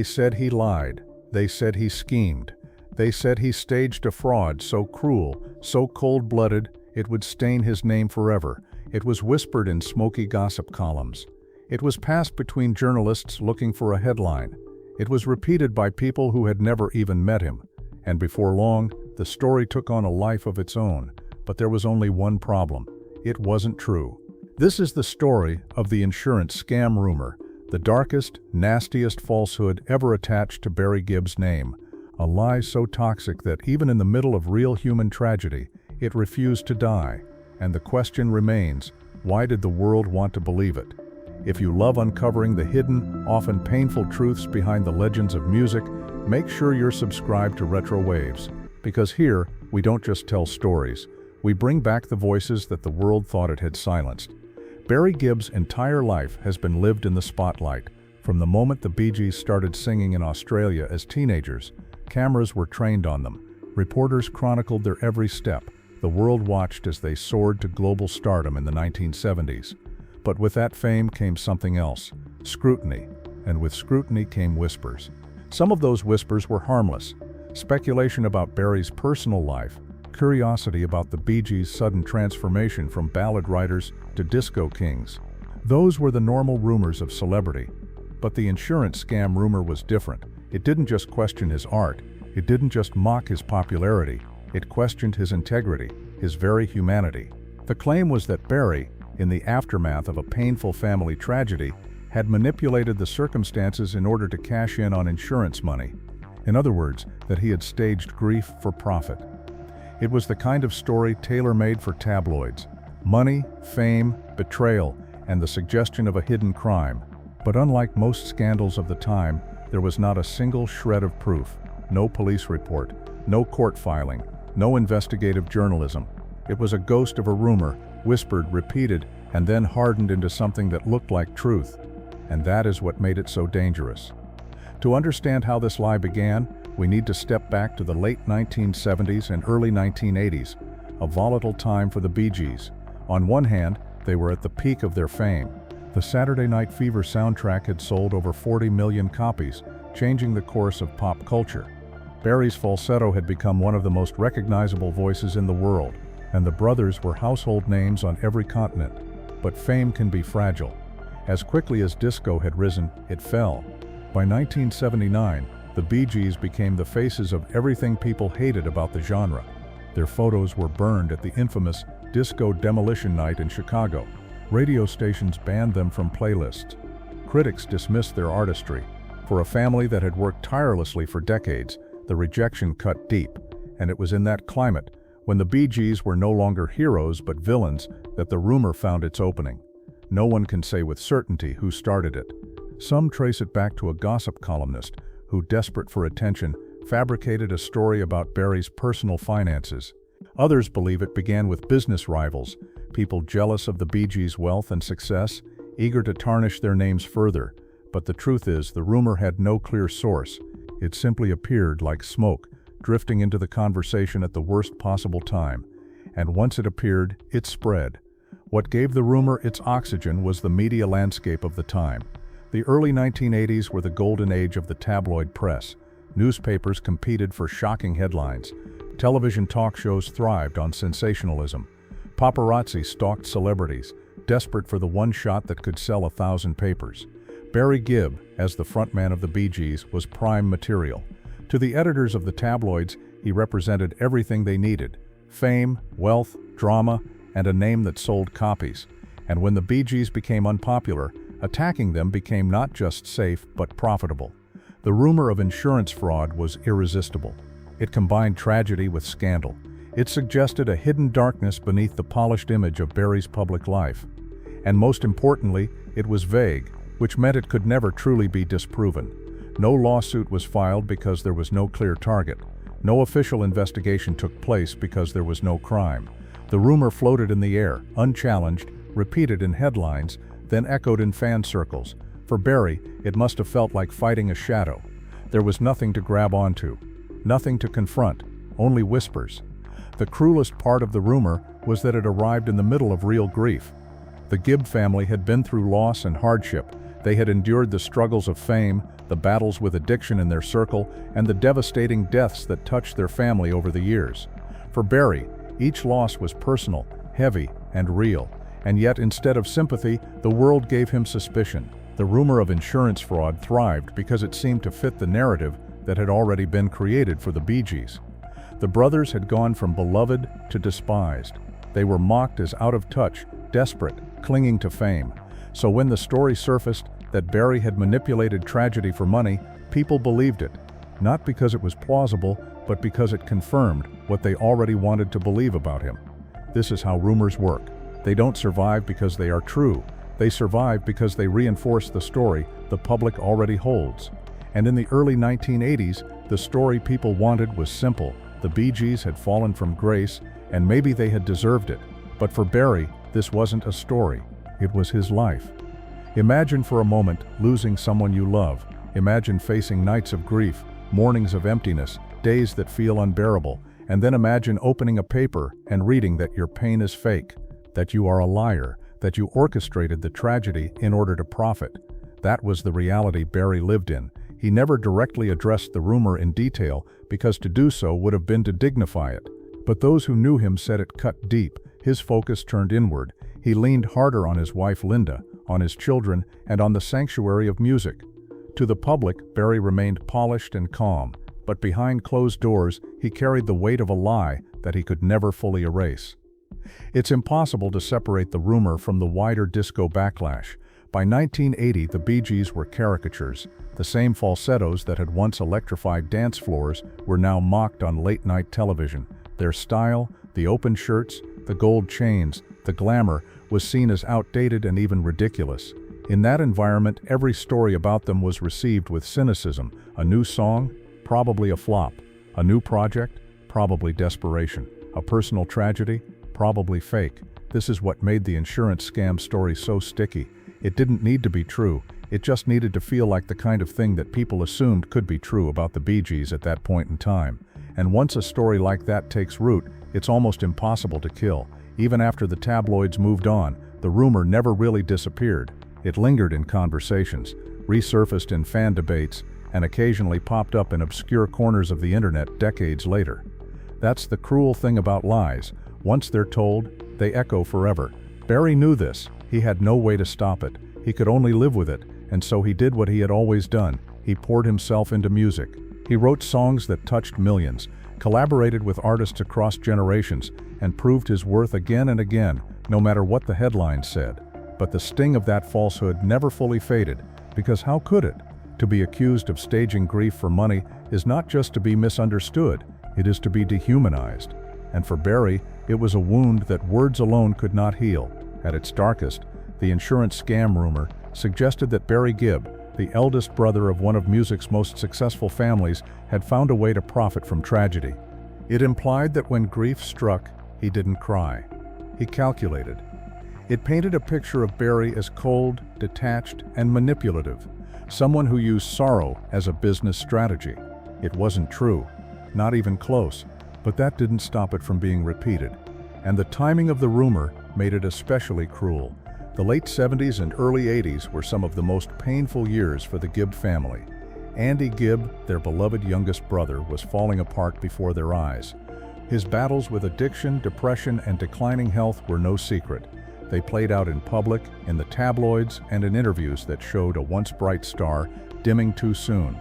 said he lied. They said he schemed. They said he staged a fraud so cruel, so cold-blooded, it would stain his name forever. It was whispered in smoky gossip columns. It was passed between journalists looking for a headline. It was repeated by people who had never even met him. And before long, the story took on a life of its own. But there was only one problem. It wasn't true. This is the story of the insurance scam rumor, the darkest, nastiest falsehood ever attached to Barry Gibb's name. A lie so toxic that even in the middle of real human tragedy, it refused to die. And the question remains, why did the world want to believe it? If you love uncovering the hidden, often painful truths behind the legends of music, make sure you're subscribed to RetroWaves, because here, we don't just tell stories, we bring back the voices that the world thought it had silenced. Barry Gibb's entire life has been lived in the spotlight. From the moment the Bee Gees started singing in Australia as teenagers, cameras were trained on them. Reporters chronicled their every step. The world watched as they soared to global stardom in the 1970s. But with that fame came something else, scrutiny. And with scrutiny came whispers. Some of those whispers were harmless. Speculation about Barry's personal life, curiosity about the Bee Gees' sudden transformation from ballad writers to disco kings. Those were the normal rumors of celebrity. But the insurance scam rumor was different. It didn't just question his art. It didn't just mock his popularity. It questioned his integrity, his very humanity. The claim was that Barry, in the aftermath of a painful family tragedy, had manipulated the circumstances in order to cash in on insurance money. In other words, that he had staged grief for profit. It was the kind of story tailor-made for tabloids. Money, fame, betrayal, and the suggestion of a hidden crime. But unlike most scandals of the time, there was not a single shred of proof. No police report, no court filing, no investigative journalism. It was a ghost of a rumor, whispered, repeated, and then hardened into something that looked like truth. And that is what made it so dangerous. To understand how this lie began, we need to step back to the late 1970s and early 1980s, a volatile time for the Bee Gees. On one hand, they were at the peak of their fame. The Saturday Night Fever soundtrack had sold over 40 million copies, changing the course of pop culture. Barry's falsetto had become one of the most recognizable voices in the world, and the brothers were household names on every continent. But fame can be fragile. As quickly as disco had risen, it fell. By 1979, the Bee Gees became the faces of everything people hated about the genre. Their photos were burned at the infamous Disco Demolition Night in Chicago. Radio stations banned them from playlists. Critics dismissed their artistry. For a family that had worked tirelessly for decades, the rejection cut deep. And it was in that climate, when the Bee Gees were no longer heroes but villains, that the rumor found its opening. No one can say with certainty who started it. Some trace it back to a gossip columnist who, desperate for attention, fabricated a story about Barry's personal finances. Others believe it began with business rivals, people jealous of the Bee Gees' wealth and success, eager to tarnish their names further. But the truth is, the rumor had no clear source. It simply appeared like smoke, drifting into the conversation at the worst possible time. And once it appeared, it spread. What gave the rumor its oxygen was the media landscape of the time. The early 1980s were the golden age of the tabloid press. Newspapers competed for shocking headlines. Television talk shows thrived on sensationalism. Paparazzi stalked celebrities, desperate for the one shot that could sell 1,000 papers. Barry Gibb, as the frontman of the Bee Gees, was prime material. To the editors of the tabloids, he represented everything they needed: fame, wealth, drama, and a name that sold copies. And when the Bee Gees became unpopular, attacking them became not just safe but profitable. The rumor of insurance fraud was irresistible. It combined tragedy with scandal. It suggested a hidden darkness beneath the polished image of Barry's public life. And most importantly, it was vague, which meant it could never truly be disproven. No lawsuit was filed because there was no clear target. No official investigation took place because there was no crime. The rumor floated in the air, unchallenged, repeated in headlines, then echoed in fan circles. For Barry, it must have felt like fighting a shadow. There was nothing to grab onto, nothing to confront, only whispers. The cruelest part of the rumor was that it arrived in the middle of real grief. The Gibb family had been through loss and hardship. They had endured the struggles of fame, the battles with addiction in their circle, and the devastating deaths that touched their family over the years. For Barry, each loss was personal, heavy, and real. And yet, instead of sympathy, the world gave him suspicion. The rumor of insurance fraud thrived because it seemed to fit the narrative that had already been created for the Bee Gees. The brothers had gone from beloved to despised. They were mocked as out of touch, desperate, clinging to fame. So when the story surfaced that Barry had manipulated tragedy for money, people believed it, not because it was plausible, but because it confirmed what they already wanted to believe about him. This is how rumors work. They don't survive because they are true. They survive because they reinforce the story the public already holds. And in the early 1980s, the story people wanted was simple. The Bee Gees had fallen from grace, and maybe they had deserved it. But for Barry, this wasn't a story. It was his life. Imagine for a moment losing someone you love. Imagine facing nights of grief, mornings of emptiness, days that feel unbearable. And then imagine opening a paper and reading that your pain is fake, that you are a liar, that you orchestrated the tragedy in order to profit. That was the reality Barry lived in. He never directly addressed the rumor in detail because to do so would have been to dignify it. But those who knew him said it cut deep. His focus turned inward. He leaned harder on his wife Linda, on his children, and on the sanctuary of music. To the public, Barry remained polished and calm, but behind closed doors, he carried the weight of a lie that he could never fully erase. It's impossible to separate the rumor from the wider disco backlash. By 1980, the Bee Gees were caricatures. The same falsettos that had once electrified dance floors were now mocked on late-night television. Their style, the open shirts, the gold chains, the glamour, was seen as outdated and even ridiculous. In that environment, every story about them was received with cynicism. A new song? Probably a flop. A new project? Probably desperation. A personal tragedy? Probably fake. This is what made the insurance scam story so sticky. It didn't need to be true. It just needed to feel like the kind of thing that people assumed could be true about the Bee Gees at that point in time. And once a story like that takes root, it's almost impossible to kill. Even after the tabloids moved on, the rumor never really disappeared. It lingered in conversations, resurfaced in fan debates, and occasionally popped up in obscure corners of the internet decades later. That's the cruel thing about lies. Once they're told, they echo forever. Barry knew this. He had no way to stop it. He could only live with it, and so he did what he had always done. He poured himself into music. He wrote songs that touched millions, collaborated with artists across generations, and proved his worth again and again, no matter what the headlines said. But the sting of that falsehood never fully faded, because how could it? To be accused of staging grief for money is not just to be misunderstood, it is to be dehumanized. And for Barry, it was a wound that words alone could not heal. At its darkest, the insurance scam rumor suggested that Barry Gibb, the eldest brother of one of music's most successful families, had found a way to profit from tragedy. It implied that when grief struck, he didn't cry. He calculated. It painted a picture of Barry as cold, detached, and manipulative, someone who used sorrow as a business strategy. It wasn't true, not even close, but that didn't stop it from being repeated. And the timing of the rumor made it especially cruel. The late 70s and early 80s were some of the most painful years for the Gibb family. Andy Gibb, their beloved youngest brother, was falling apart before their eyes. His battles with addiction, depression, and declining health were no secret. They played out in public, in the tabloids, and in interviews that showed a once bright star dimming too soon.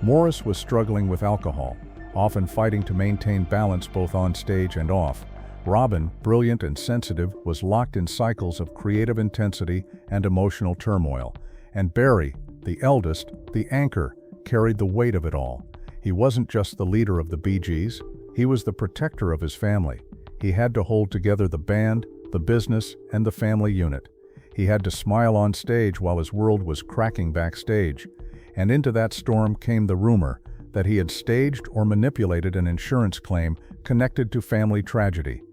Morris was struggling with alcohol, often fighting to maintain balance both on stage and off. Robin, brilliant and sensitive, was locked in cycles of creative intensity and emotional turmoil. And Barry, the eldest, the anchor, carried the weight of it all. He wasn't just the leader of the Bee Gees, he was the protector of his family. He had to hold together the band, the business, and the family unit. He had to smile on stage while his world was cracking backstage. And into that storm came the rumor that he had staged or manipulated an insurance claim connected to family tragedy.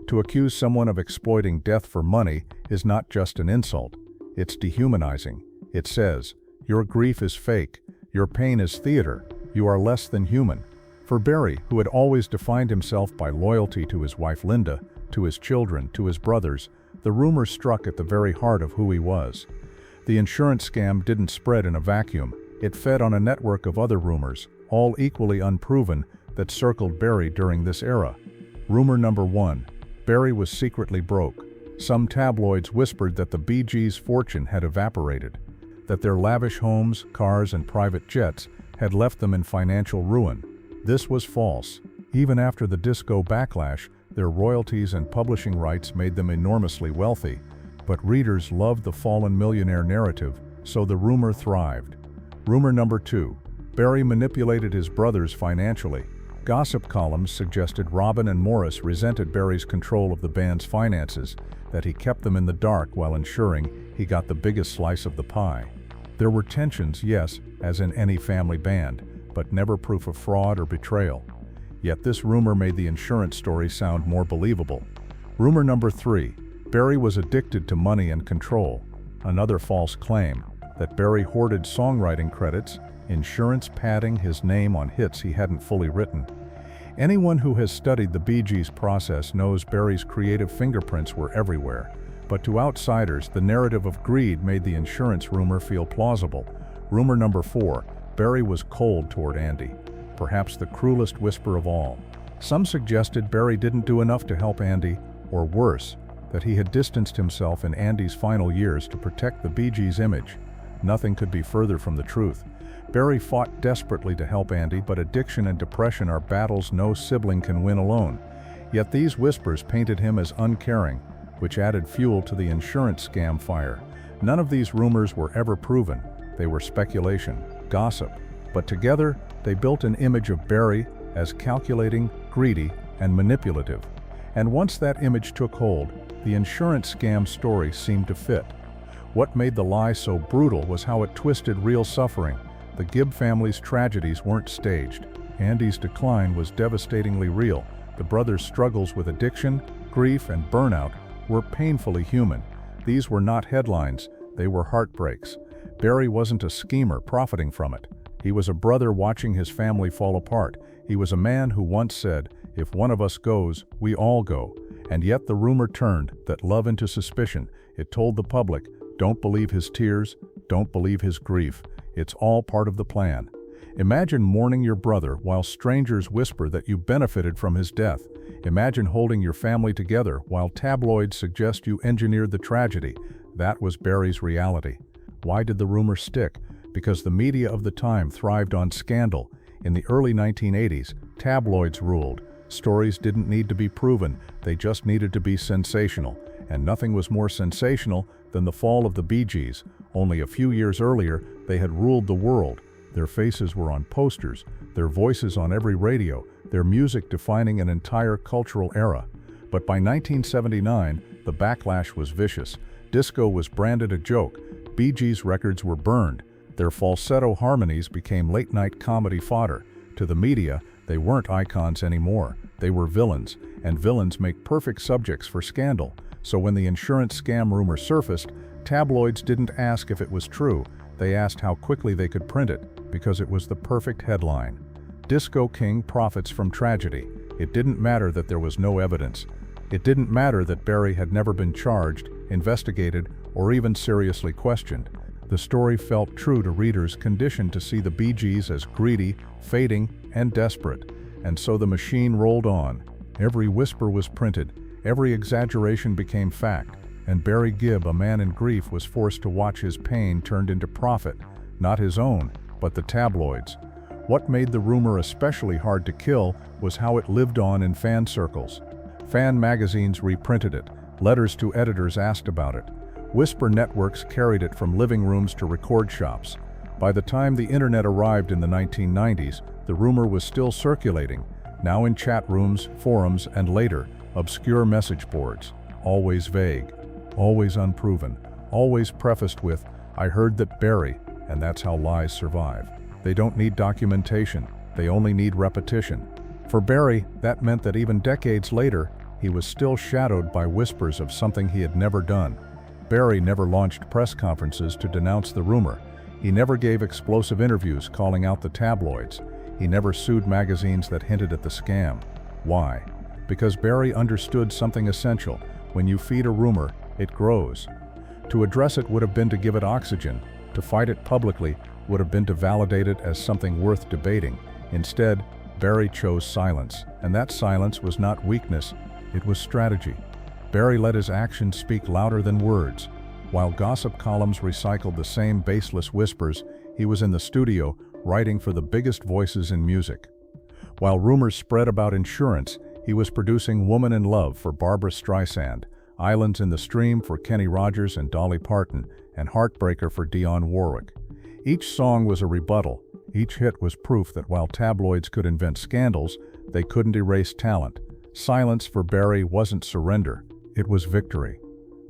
To accuse someone of exploiting death for money is not just an insult. It's dehumanizing. It says, your grief is fake, your pain is theater, you are less than human. For Barry, who had always defined himself by loyalty to his wife Linda, to his children, to his brothers, the rumor struck at the very heart of who he was. The insurance scam didn't spread in a vacuum. It fed on a network of other rumors, all equally unproven, that circled Barry during this era. Rumor number 1. Barry was secretly broke. Some tabloids whispered that the Bee Gees' fortune had evaporated, that their lavish homes, cars, and private jets had left them in financial ruin. This was false. Even after the disco backlash, their royalties and publishing rights made them enormously wealthy. But readers loved the fallen millionaire narrative, so the rumor thrived. Rumor number 2. Barry manipulated his brothers financially. Gossip columns suggested Robin and Morris resented Barry's control of the band's finances, that he kept them in the dark while ensuring he got the biggest slice of the pie. There were tensions, yes, as in any family band, but never proof of fraud or betrayal. Yet this rumor made the insurance story sound more believable. Rumor number 3. Barry was addicted to money and control. Another false claim, that Barry hoarded songwriting credits, insurance padding his name on hits he hadn't fully written. Anyone who has studied the Bee Gees' process knows Barry's creative fingerprints were everywhere. But to outsiders, the narrative of greed made the insurance rumor feel plausible. Rumor number 4. Barry was cold toward Andy. Perhaps the cruelest whisper of all. Some suggested Barry didn't do enough to help Andy, or worse, that he had distanced himself in Andy's final years to protect the Bee Gees' image. Nothing could be further from the truth. Barry fought desperately to help Andy, but addiction and depression are battles no sibling can win alone. Yet these whispers painted him as uncaring, which added fuel to the insurance scam fire. None of these rumors were ever proven. They were speculation, gossip, but together they built an image of Barry as calculating, greedy, and manipulative. And once that image took hold, the insurance scam story seemed to fit. What made the lie so brutal was how it twisted real suffering. The Gibb family's tragedies weren't staged. Andy's decline was devastatingly real. The brothers' struggles with addiction, grief, and burnout were painfully human. These were not headlines, they were heartbreaks. Barry wasn't a schemer profiting from it. He was a brother watching his family fall apart. He was a man who once said, "If one of us goes, we all go." And yet the rumor turned that love into suspicion. It told the public, don't believe his tears, don't believe his grief. It's all part of the plan. Imagine mourning your brother while strangers whisper that you benefited from his death. Imagine holding your family together while tabloids suggest you engineered the tragedy. That was Barry's reality. Why did the rumor stick? Because the media of the time thrived on scandal. In the early 1980s, tabloids ruled. Stories didn't need to be proven, they just needed to be sensational. And nothing was more sensational than the fall of the Bee Gees. Only a few years earlier, they had ruled the world. Their faces were on posters, their voices on every radio, their music defining an entire cultural era. But by 1979, the backlash was vicious. Disco was branded a joke. Bee Gees records were burned. Their falsetto harmonies became late-night comedy fodder. To the media, they weren't icons anymore. They were villains, and villains make perfect subjects for scandal. So when the insurance scam rumor surfaced, tabloids didn't ask if it was true. They asked how quickly they could print it, because it was the perfect headline. Disco King profits from tragedy. It didn't matter that there was no evidence. It didn't matter that Barry had never been charged, investigated, or even seriously questioned. The story felt true to readers conditioned to see the Bee Gees as greedy, fading, and desperate. And so the machine rolled on. Every whisper was printed, every exaggeration became fact, and Barry Gibb, a man in grief, was forced to watch his pain turned into profit, not his own, but the tabloids. What made the rumor especially hard to kill was how it lived on in fan circles. Fan magazines reprinted it, letters to editors asked about it. Whisper networks carried it from living rooms to record shops. By the time the internet arrived in the 1990s, the rumor was still circulating, now in chat rooms, forums, and later, obscure message boards. Always vague, always unproven, always prefaced with, "I heard that Barry," and that's how lies survive. They don't need documentation, they only need repetition. For Barry, that meant that even decades later, he was still shadowed by whispers of something he had never done. Barry never launched press conferences to denounce the rumor. He never gave explosive interviews calling out the tabloids. He never sued magazines that hinted at the scam. Why? Because Barry understood something essential. When you feed a rumor, it grows. To address it would have been to give it oxygen. To fight it publicly would have been to validate it as something worth debating. Instead, Barry chose silence, and that silence was not weakness, it was strategy. Barry let his actions speak louder than words. While gossip columns recycled the same baseless whispers, he was in the studio, writing for the biggest voices in music. While rumors spread about insurance, he was producing Woman in Love for Barbra Streisand, Islands in the Stream for Kenny Rogers and Dolly Parton, and Heartbreaker for Dionne Warwick. Each song was a rebuttal. Each hit was proof that while tabloids could invent scandals, they couldn't erase talent. Silence for Barry wasn't surrender, it was victory.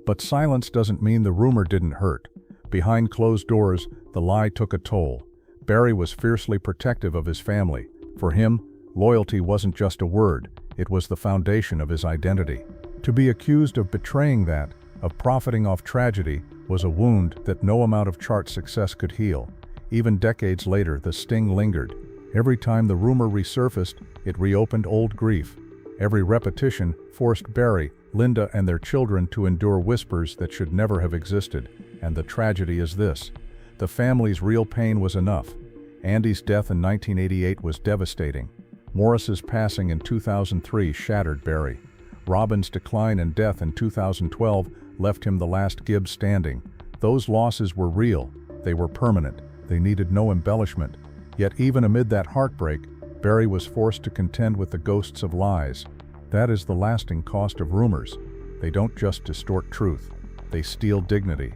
But silence doesn't mean the rumor didn't hurt. Behind closed doors, the lie took a toll. Barry was fiercely protective of his family. For him, loyalty wasn't just a word, it was the foundation of his identity. To be accused of betraying that, of profiting off tragedy, was a wound that no amount of chart success could heal. Even decades later, the sting lingered. Every time the rumor resurfaced, it reopened old grief. Every repetition forced Barry, Linda, and their children to endure whispers that should never have existed. And the tragedy is this: the family's real pain was enough. Andy's death in 1988 was devastating. Morris's passing in 2003 shattered Barry. Robin's decline and death in 2012 left him the last Gibb standing. Those losses were real. They were permanent. They needed no embellishment. Yet even amid that heartbreak, Barry was forced to contend with the ghosts of lies. That is the lasting cost of rumors. They don't just distort truth. They steal dignity.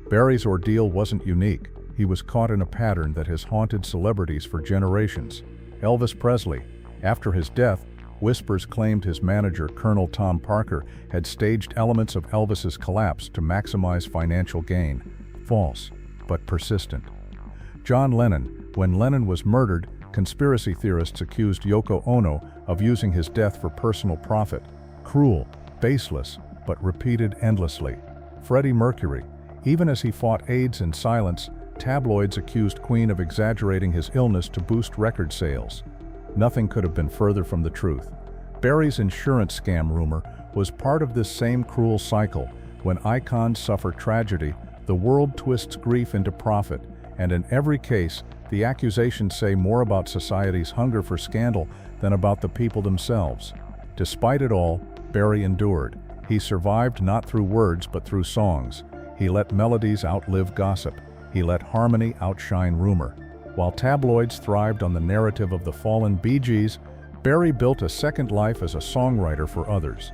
Barry's ordeal wasn't unique. He was caught in a pattern that has haunted celebrities for generations. Elvis Presley. After his death, whispers claimed his manager, Colonel Tom Parker, had staged elements of Elvis's collapse to maximize financial gain. False, but persistent. John Lennon. When Lennon was murdered, conspiracy theorists accused Yoko Ono of using his death for personal profit. Cruel, baseless, but repeated endlessly. Freddie Mercury. Even as he fought AIDS in silence, tabloids accused Queen of exaggerating his illness to boost record sales. Nothing could have been further from the truth. Barry's insurance scam rumor was part of this same cruel cycle. When icons suffer tragedy, the world twists grief into profit, and in every case, the accusations say more about society's hunger for scandal than about the people themselves. Despite it all, Barry endured. He survived not through words but through songs. He let melodies outlive gossip. He let harmony outshine rumor. While tabloids thrived on the narrative of the fallen Bee Gees, Barry built a second life as a songwriter for others.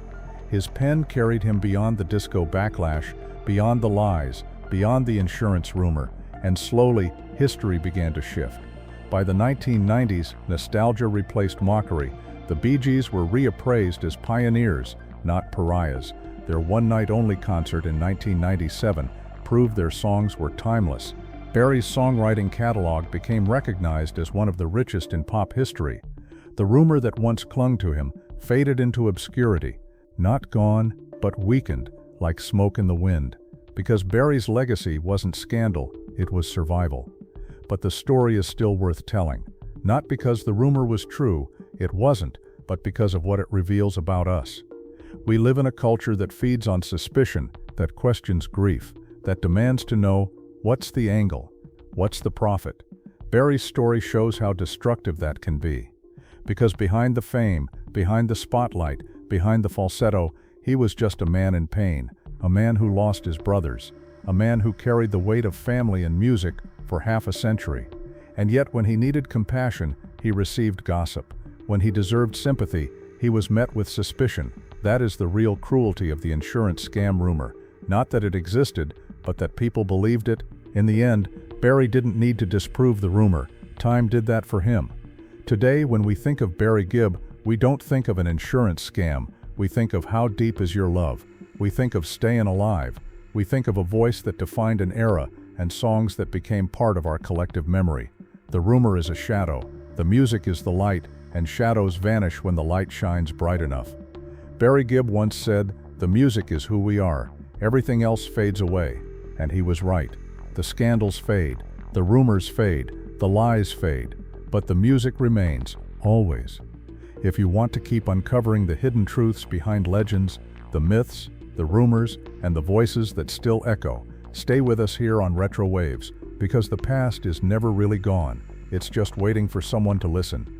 His pen carried him beyond the disco backlash, beyond the lies, beyond the insurance rumor, and slowly, history began to shift. By the 1990s, nostalgia replaced mockery. The Bee Gees were reappraised as pioneers, not pariahs. Their one-night-only concert in 1997 proved their songs were timeless. Barry's songwriting catalog became recognized as one of the richest in pop history. The rumor that once clung to him faded into obscurity, not gone, but weakened, like smoke in the wind. Because Barry's legacy wasn't scandal, it was survival. But the story is still worth telling. Not because the rumor was true, it wasn't, but because of what it reveals about us. We live in a culture that feeds on suspicion, that questions grief, that demands to know, what's the angle? What's the profit? Barry's story shows how destructive that can be. Because behind the fame, behind the spotlight, behind the falsetto, he was just a man in pain, a man who lost his brothers, a man who carried the weight of family and music for half a century. And yet when he needed compassion, he received gossip. When he deserved sympathy, he was met with suspicion. That is the real cruelty of the insurance scam rumor. Not that it existed, but that people believed it. In the end, Barry didn't need to disprove the rumor. Time did that for him. Today, when we think of Barry Gibb, we don't think of an insurance scam. We think of How Deep Is Your Love. We think of Stayin' Alive. We think of a voice that defined an era and songs that became part of our collective memory. The rumor is a shadow. The music is the light, and shadows vanish when the light shines bright enough. Barry Gibb once said, "The music is who we are. Everything else fades away." And he was right. The scandals fade, the rumors fade, the lies fade, but the music remains, always. If you want to keep uncovering the hidden truths behind legends, the myths, the rumors, and the voices that still echo, Stay with us here on RetroWaves, because the past is never really gone. It's just waiting for someone to listen.